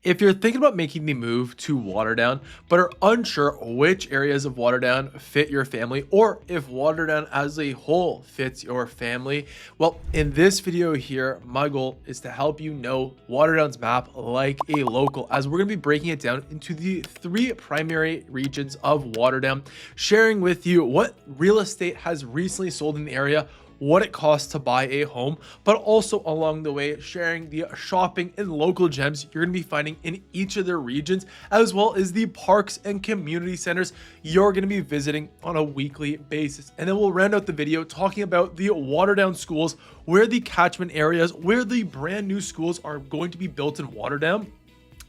If you're thinking about making the move to Waterdown, but are unsure which areas of Waterdown fit your family, or if Waterdown as a whole fits your family, well, in this video here, my goal is to help you know Waterdown's map like a local, as we're going to be breaking it down into the three primary regions of Waterdown, sharing with you what real estate has recently sold in the area, what it costs to buy a home, but also along the way sharing the shopping and local gems you're going to be finding in each of their regions, as well as the parks and community centers you're going to be visiting on a weekly basis. And then we'll round out the video talking about the Waterdown schools, where the catchment areas, where the brand new schools are going to be built in Waterdown,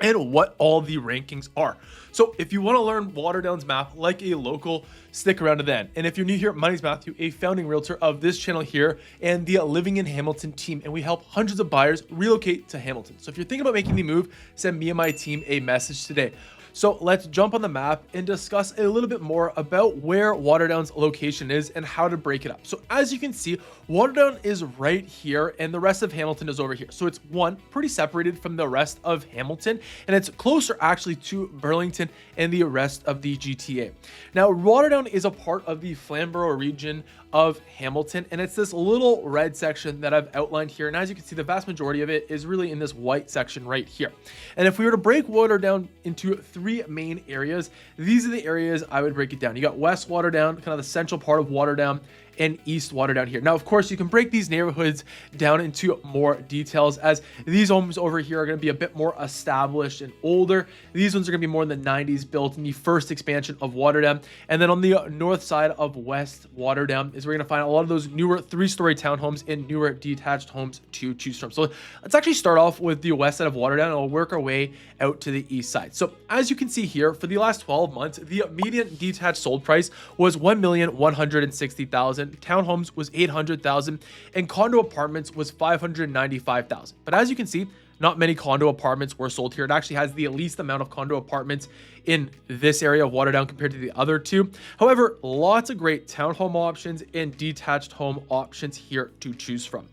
and what all the rankings are. So if you want to learn Waterdown's map like a local, stick around to then. And if you're new here, my name's Matthew, a founding realtor of this channel here and the Living in Hamilton team, and we help hundreds of buyers relocate to Hamilton. So if you're thinking about making the move, send me and my team a message today. So let's jump on the map and discuss a little bit more about where Waterdown's location is and how to break it up. So as you can see, Waterdown is right here and the rest of Hamilton is over here. So it's pretty separated from the rest of Hamilton, and it's closer actually to Burlington and the rest of the GTA. Now, Waterdown is a part of the Flamborough region of Hamilton, and it's this little red section that I've outlined here. And as you can see, the vast majority of it is really in this white section right here. And if we were to break Waterdown into three main areas, these are the areas I would break it down. You got West Waterdown, kind of the central part of Waterdown, and East Waterdown here. Now, of course, you can break these neighborhoods down into more details, as these homes over here are going to be a bit more established and older. These ones are going to be more in the 90s, built in the first expansion of Waterdown. And then on the north side of West Waterdown is where you're going to find a lot of those newer three-story townhomes and newer detached homes to choose from. So let's actually start off with the west side of Waterdown, and we'll work our way out to the east side. So as you can see here, for the last 12 months, the median detached sold price was $1,160,000. Townhomes was $800,000, and condo apartments was $595,000. But as you can see, not many condo apartments were sold here. It actually has the least amount of condo apartments in this area of Waterdown compared to the other two. However, lots of great townhome options and detached home options here to choose from.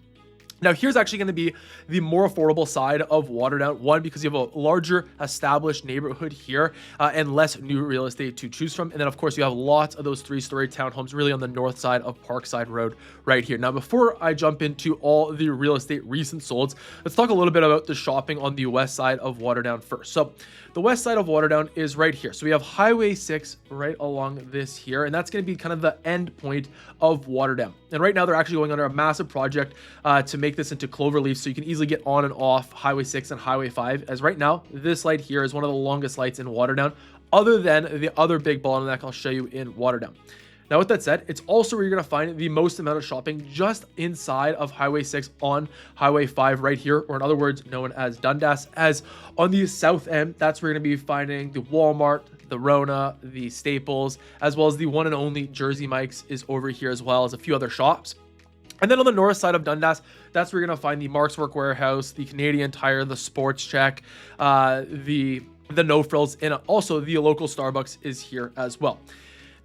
Now, here's actually going to be the more affordable side of Waterdown. One, because you have a larger established neighborhood here and less new real estate to choose from. And then, of course, you have lots of those three-story townhomes really on the north side of Parkside Road right here. Now, before I jump into all the real estate recent solds, let's talk a little bit about the shopping on the west side of Waterdown first. So the west side of Waterdown is right here. So we have Highway 6 right along this here, and that's going to be kind of the end point of Waterdown. And right now, they're actually going under a massive project to make this into cloverleaf, so you can easily get on and off Highway 6 and Highway 5, as right now this light here is one of the longest lights in Waterdown, other than the other big bottleneck I'll show you in Waterdown. Now, with that said, it's also where you're going to find the most amount of shopping just inside of Highway 6 on Highway 5 right here, or in other words known as Dundas, as on the south end, that's where you're going to be finding the Walmart, the Rona, the Staples, as well as the one and only Jersey Mike's is over here, as well as a few other shops. And then on the north side of Dundas, that's where you're going to find the Mark's Work Warehouse, the Canadian Tire, the Sports Check, the No Frills, and also the local Starbucks is here as well.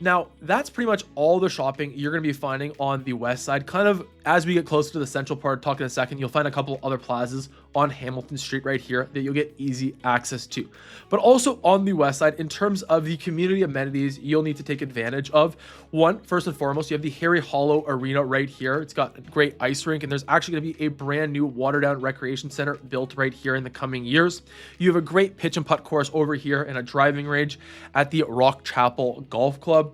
Now, that's pretty much all the shopping you're going to be finding on the west side. Kind of as we get closer to the central part, talk in a second, you'll find a couple other plazas on Hamilton Street right here that you'll get easy access to. But also on the west side, in terms of the community amenities you'll need to take advantage of, one, first and foremost, you have the Harry Hollow Arena right here. It's got a great ice rink, and there's actually going to be a brand new Waterdown Recreation Center built right here in the coming years. You have a great pitch and putt course over here and a driving range at the Rock Chapel Golf Club.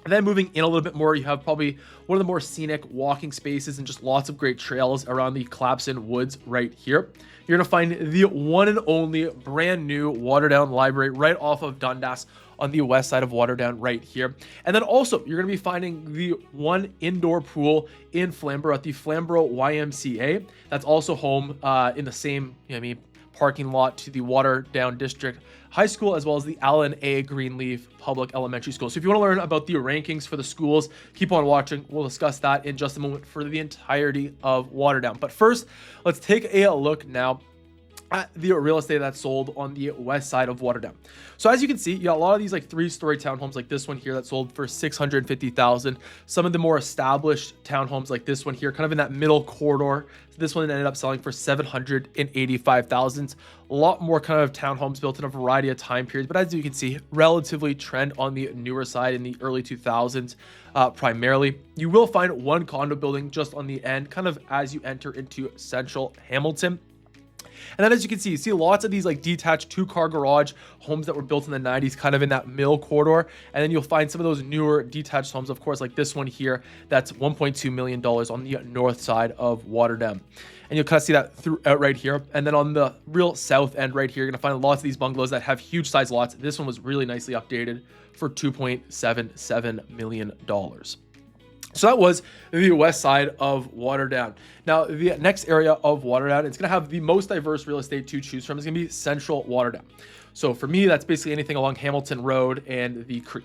And then moving in a little bit more, you have probably one of the more scenic walking spaces and just lots of great trails around the Clapson Woods right here. You're going to find the one and only brand new Waterdown Library right off of Dundas on the west side of Waterdown right here. And then also, you're going to be finding the one indoor pool in Flamborough at the Flamborough YMCA. That's also home in the same, parking lot to the Waterdown District High School, as well as the Allen A. Greenleaf Public Elementary School. So if you want to learn about the rankings for the schools, keep on watching. We'll discuss that in just a moment for the entirety of Waterdown. But first, let's take a look now at the real estate that's sold on the west side of Waterdown. So as you can see, you got a lot of these like 3-story townhomes like this one here that sold for $650,000. Some of the more established townhomes like this one here, kind of in that middle corridor. So this one ended up selling for $785,000. A lot more kind of townhomes built in a variety of time periods, but as you can see, relatively trend on the newer side in the early 2000s. Primarily, you will find one condo building just on the end, kind of as you enter into central Hamilton. And then as you can see, you see lots of these like detached 2-car garage homes that were built in the 90s, kind of in that middle corridor. And then you'll find some of those newer detached homes, of course, like this one here, that's $1.2 million on the north side of Waterdown. And you'll kind of see that throughout right here. And then on the real south end right here, you're going to find lots of these bungalows that have huge size lots. This one was really nicely updated for $2.77 million. So that was the west side of Waterdown. Now, the next area of Waterdown, it's going to have the most diverse real estate to choose from. It's going to be central Waterdown. So for me, that's basically anything along Hamilton Road and the creek.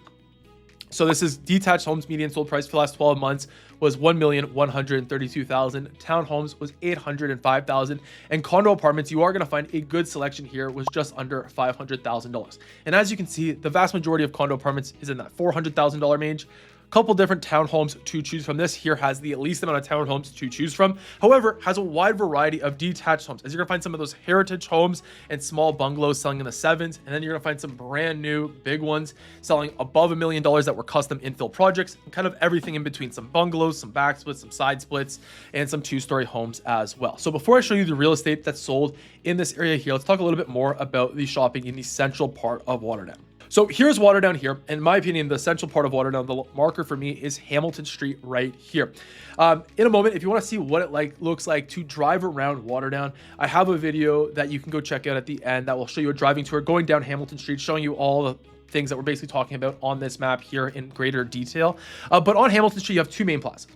So this is detached homes. Median sold price for the last 12 months was $1,132,000. Townhomes was $805,000. And condo apartments, you are going to find a good selection here, was just under $500,000. And as you can see, the vast majority of condo apartments is in that $400,000 range. Couple different townhomes to choose from. This here has the least amount of townhomes to choose from. However, has a wide variety of detached homes, as you're gonna find some of those heritage homes and small bungalows selling in the 7s, and then you're gonna find some brand new big ones selling above $1 million that were custom infill projects, and kind of everything in between, some bungalows, some back splits, some side splits, and some 2-story homes as well. So before I show you the real estate that's sold in this area here, let's talk a little bit more about the shopping in the central part of Waterdown. So here's Waterdown here. In my opinion, the central part of Waterdown, the marker for me is Hamilton Street right here. In a moment, if you want to see what it looks like to drive around Waterdown, I have a video that you can go check out at the end that will show you a driving tour going down Hamilton Street, showing you all the things that we're basically talking about on this map here in greater detail. But on Hamilton Street, you have 2 main plazas.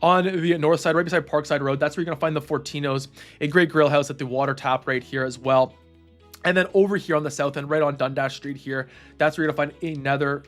On the north side, right beside Parkside Road, that's where you're going to find the Fortinos, a great grill house at the water tap right here as well. And then over here on the south end, right on Dundas Street here, that's where you're gonna find another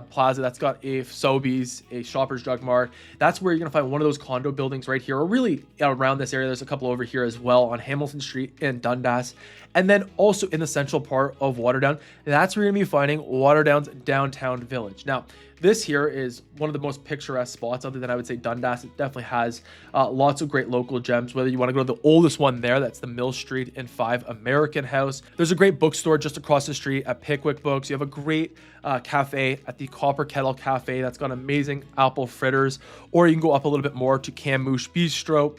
plaza that's got a Sobeys, a Shoppers Drug Mart. That's where you're gonna find one of those condo buildings right here, or really around this area. There's a couple over here as well on Hamilton Street in Dundas. And then also in the central part of Waterdown, that's where you're gonna be finding Waterdown's downtown village. Now, this here is one of the most picturesque spots other than I would say Dundas. It definitely has lots of great local gems, whether you want to go to the oldest one there, that's the Mill Street and 5 American House. There's a great bookstore just across the street at Pickwick Books. You have a great cafe at the Copper Kettle Cafe that's got amazing apple fritters, or you can go up a little bit more to Camouche Bistro.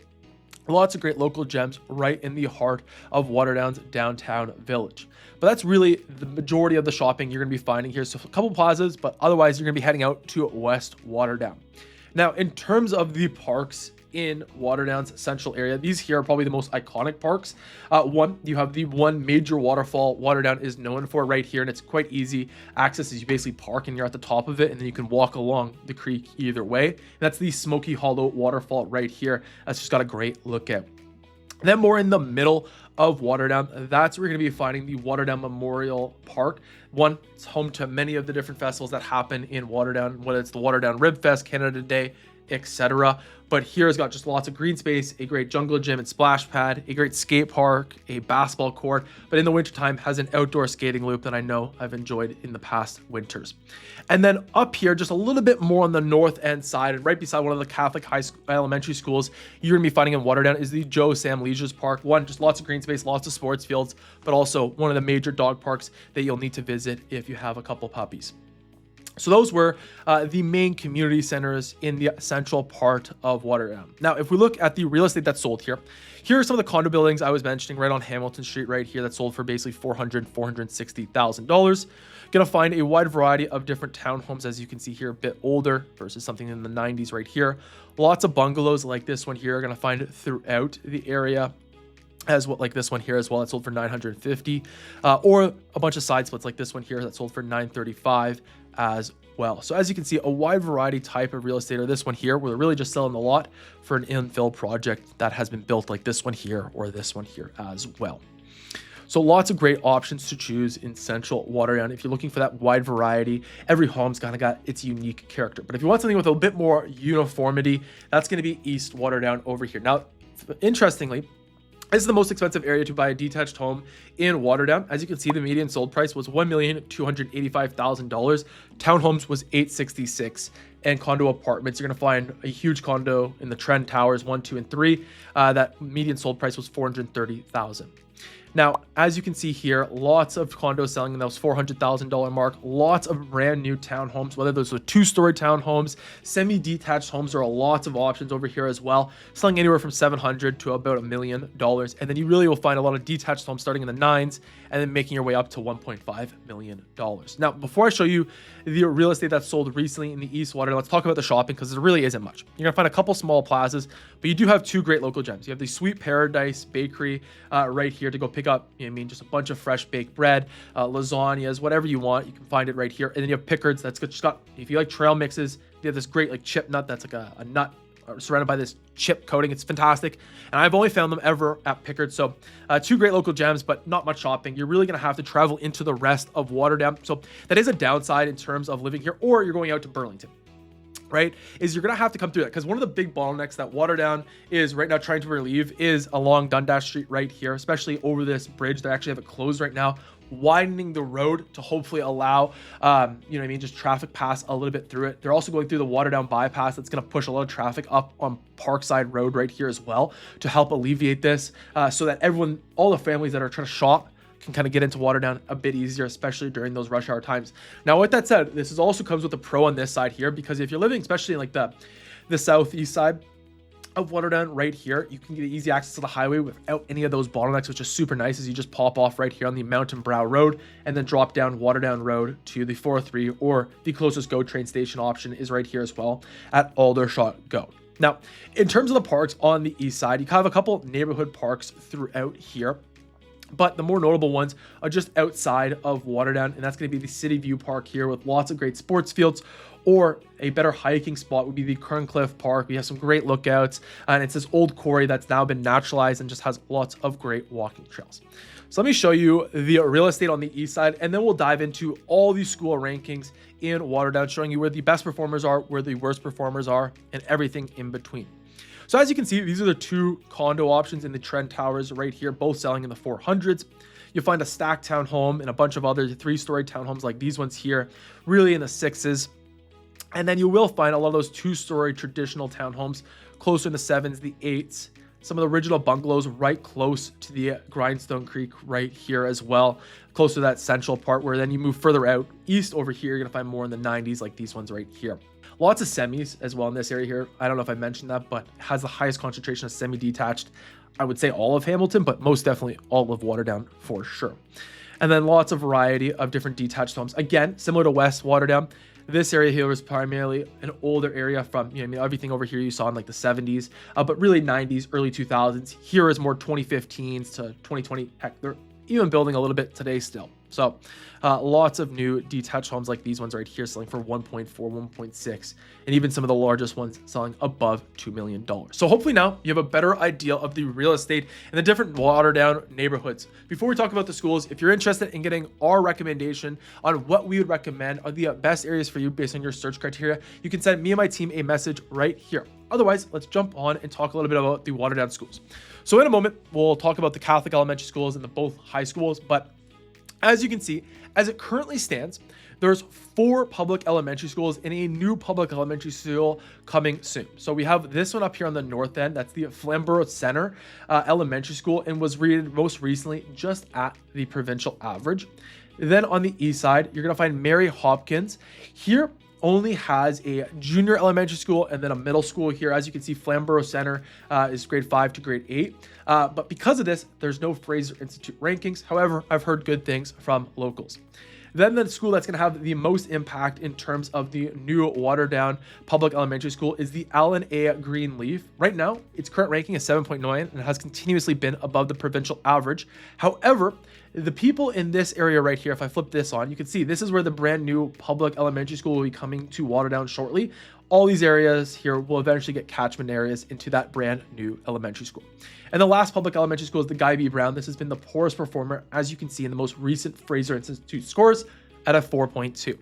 Lots of great local gems right in the heart of Waterdown's downtown village. But that's really the majority of the shopping you're going to be finding here. So a couple plazas, but otherwise you're going to be heading out to West Waterdown. Now, in terms of the parks in Waterdown's central area, these here are probably the most iconic parks. One, you have the one major waterfall Waterdown is known for right here, and it's quite easy access as you basically park and you're at the top of it, and then you can walk along the creek either way. And that's the Smoky Hollow waterfall right here. That's just got a great lookout. Then more in the middle of Waterdown, that's where you're going to be finding the Waterdown Memorial Park. One, it's home to many of the different festivals that happen in Waterdown, whether it's the Waterdown Rib Fest, Canada Day, etc. But here has got just lots of green space, a great jungle gym and splash pad, a great skate park, a basketball court, but in the wintertime has an outdoor skating loop that I know I've enjoyed in the past winters. And then up here, just a little bit more on the north end side, and right beside one of the Catholic elementary schools you're gonna be finding in Waterdown is the Joe Sam Leisure's Park. One, just lots of green space, lots of sports fields, but also one of the major dog parks that you'll need to visit if you have a couple puppies. So those were the main community centers in the central part of Waterdown. Now, if we look at the real estate that's sold here, here are some of the condo buildings I was mentioning right on Hamilton Street right here that sold for basically $460,000. Gonna find a wide variety of different townhomes, as you can see here, a bit older versus something in the 90s right here. Lots of bungalows like this one here are gonna find throughout the area, as well, like this one here as well, that sold for $950, or a bunch of side splits like this one here that sold for $935 as well. So as you can see, a wide variety type of real estate, or this one here, where they're really just selling the lot for an infill project that has been built, like this one here or this one here as well. So lots of great options to choose in central Waterdown. If you're looking for that wide variety, every home's kind of got its unique character. But if you want something with a bit more uniformity, that's going to be East Waterdown over here. Now, interestingly, This is the most expensive area to buy a detached home in Waterdown. As you can see, the median sold price was $1,285,000. Townhomes was $866,000, and condo apartments, you're going to find a huge condo in the Trend Towers 1, 2, and 3. That median sold price was $430,000. Now, as you can see here, lots of condos selling in those $400,000 mark, lots of brand new townhomes, whether those are 2-story townhomes, semi-detached homes. There are lots of options over here as well, selling anywhere from $700,000 to about $1 million. And then you really will find a lot of detached homes starting in the 9s and then making your way up to $1.5 million. Now, before I show you the real estate that's sold recently in the East Waterdown, let's talk about the shopping, because there really isn't much. You're gonna find a couple small plazas, but you do have 2 great local gems. You have the Sweet Paradise Bakery right here to go pick up, just a bunch of fresh baked bread, lasagnas, whatever you want. You can find it right here. And then you have Pickard's. That's just got, if you like trail mixes, you have this great like chip nut that's like a nut surrounded by this chip coating. It's fantastic, and I've only found them ever at Pickard. So 2 great local gems, but not much shopping. You're really gonna have to travel into the rest of Waterdown, so that is a downside in terms of living here, or you're going out to Burlington, right? Is you're gonna have to come through that, because one of the big bottlenecks that Waterdown is right now trying to relieve is along Dundas Street right here, especially over this bridge. They actually have it closed right now, widening the road to hopefully allow just traffic pass a little bit through it. They're also going through the Waterdown bypass. That's going to push a lot of traffic up on Parkside Road right here as well to help alleviate this, so that all the families that are trying to shop can kind of get into Waterdown a bit easier, especially during those rush hour times. Now, with that said, this also comes with a pro on this side here, because if you're living especially in like the southeast side of Waterdown right here, you can get easy access to the highway without any of those bottlenecks, which is super nice, as you just pop off right here on the Mountain Brow Road and then drop down Waterdown Road to the 403, or the closest GO train station option is right here as well at Aldershot GO. Now, in terms of the parks on the east side, you have a couple neighborhood parks throughout here, but the more notable ones are just outside of Waterdown, and that's going to be the City View Park here with lots of great sports fields, or a better hiking spot would be the Kerncliffe Park. We have some great lookouts, and it's this old quarry that's now been naturalized and just has lots of great walking trails. So let me show you the real estate on the east side, and then we'll dive into all these school rankings in Waterdown, showing you where the best performers are, where the worst performers are, and everything in between. So as you can see, these are the 2 condo options in the Trend Towers right here, both selling in the 400s. You'll find a stacked townhome and a bunch of other 3-story townhomes like these ones here, really in the 6s. And then you will find a lot of those 2-story traditional townhomes closer in the 7s, the 8s, some of the original bungalows right close to the Grindstone Creek right here as well, close to that central part, where then you move further out east over here, you're going to find more in the 90s like these ones right here. Lots of semis as well in this area here. I don't know if I mentioned that, but it has the highest concentration of semi-detached, I would say all of Hamilton, but most definitely all of Waterdown for sure. And then lots of variety of different detached homes. Again, similar to West Waterdown, this area here was primarily an older area from, everything over here you saw in like the 70s, but really 90s, early 2000s. Here is more 2015s to 2020. Heck, they're even building a little bit today still. So lots of new detached homes like these ones right here selling for 1.4, 1.6, and even some of the largest ones selling above $2 million. So hopefully now you have a better idea of the real estate and the different Waterdown neighborhoods. Before we talk about the schools, if you're interested in getting our recommendation on what we would recommend are the best areas for you based on your search criteria, you can send me and my team a message right here. Otherwise, let's jump on and talk a little bit about the Waterdown schools. So in a moment, we'll talk about the Catholic elementary schools and the both high schools, but as you can see, as it currently stands, there's 4 public elementary schools and a new public elementary school coming soon. So we have this one up here on the north end. That's the Flamborough Center Elementary School, and was rated most recently just at the provincial average. Then on the east side, you're going to find Mary Hopkins. Here only has a junior elementary school and then a middle school here. As you can see, Flamborough Center is grade 5 to grade 8. But because of this, there's no Fraser Institute rankings. However, I've heard good things from locals. Then the school that's going to have the most impact in terms of the new Waterdown Public Elementary School is the Allen A. Greenleaf. Right now, its current ranking is 7.9 and it has continuously been above the provincial average. However, the people in this area right here, if I flip this on, you can see this is where the brand new public elementary school will be coming to Waterdown shortly. All these areas here will eventually get catchment areas into that brand new elementary school. And the last public elementary school is the Guy B. Brown. This has been the poorest performer, as you can see in the most recent Fraser Institute scores, at a 4.2.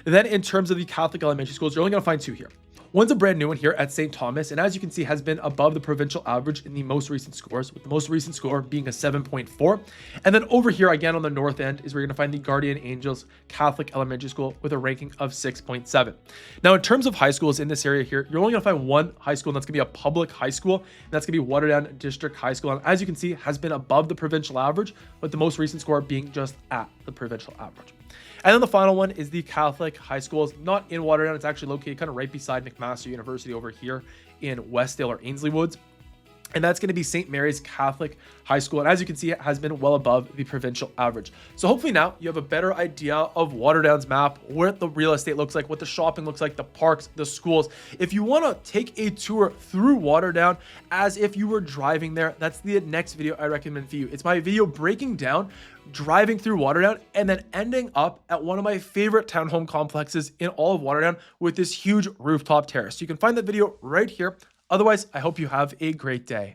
Then in terms of the Catholic elementary schools, you're only going to find 2 here. One's a brand new one here at St. Thomas, and as you can see, has been above the provincial average in the most recent scores, with the most recent score being a 7.4. And then over here, again on the north end, is where you're going to find the Guardian Angels Catholic Elementary School with a ranking of 6.7. Now, in terms of high schools in this area here, you're only going to find one high school, and that's going to be a public high school, and that's going to be Waterdown District High School. And as you can see, has been above the provincial average, with the most recent score being just at the provincial average. And then the final one is the Catholic high schools, not in Waterdown. It's actually located kind of right beside McMaster University over here in Westdale or Ainsley Woods. And that's going to be St. Mary's Catholic High School. And as you can see, it has been well above the provincial average. So hopefully now you have a better idea of Waterdown's map, what the real estate looks like, what the shopping looks like, the parks, the schools. If you want to take a tour through Waterdown as if you were driving there, that's the next video I recommend for you. It's my video breaking down driving through Waterdown and then ending up at one of my favorite townhome complexes in all of Waterdown with this huge rooftop terrace. You can find that video right here. Otherwise, I hope you have a great day.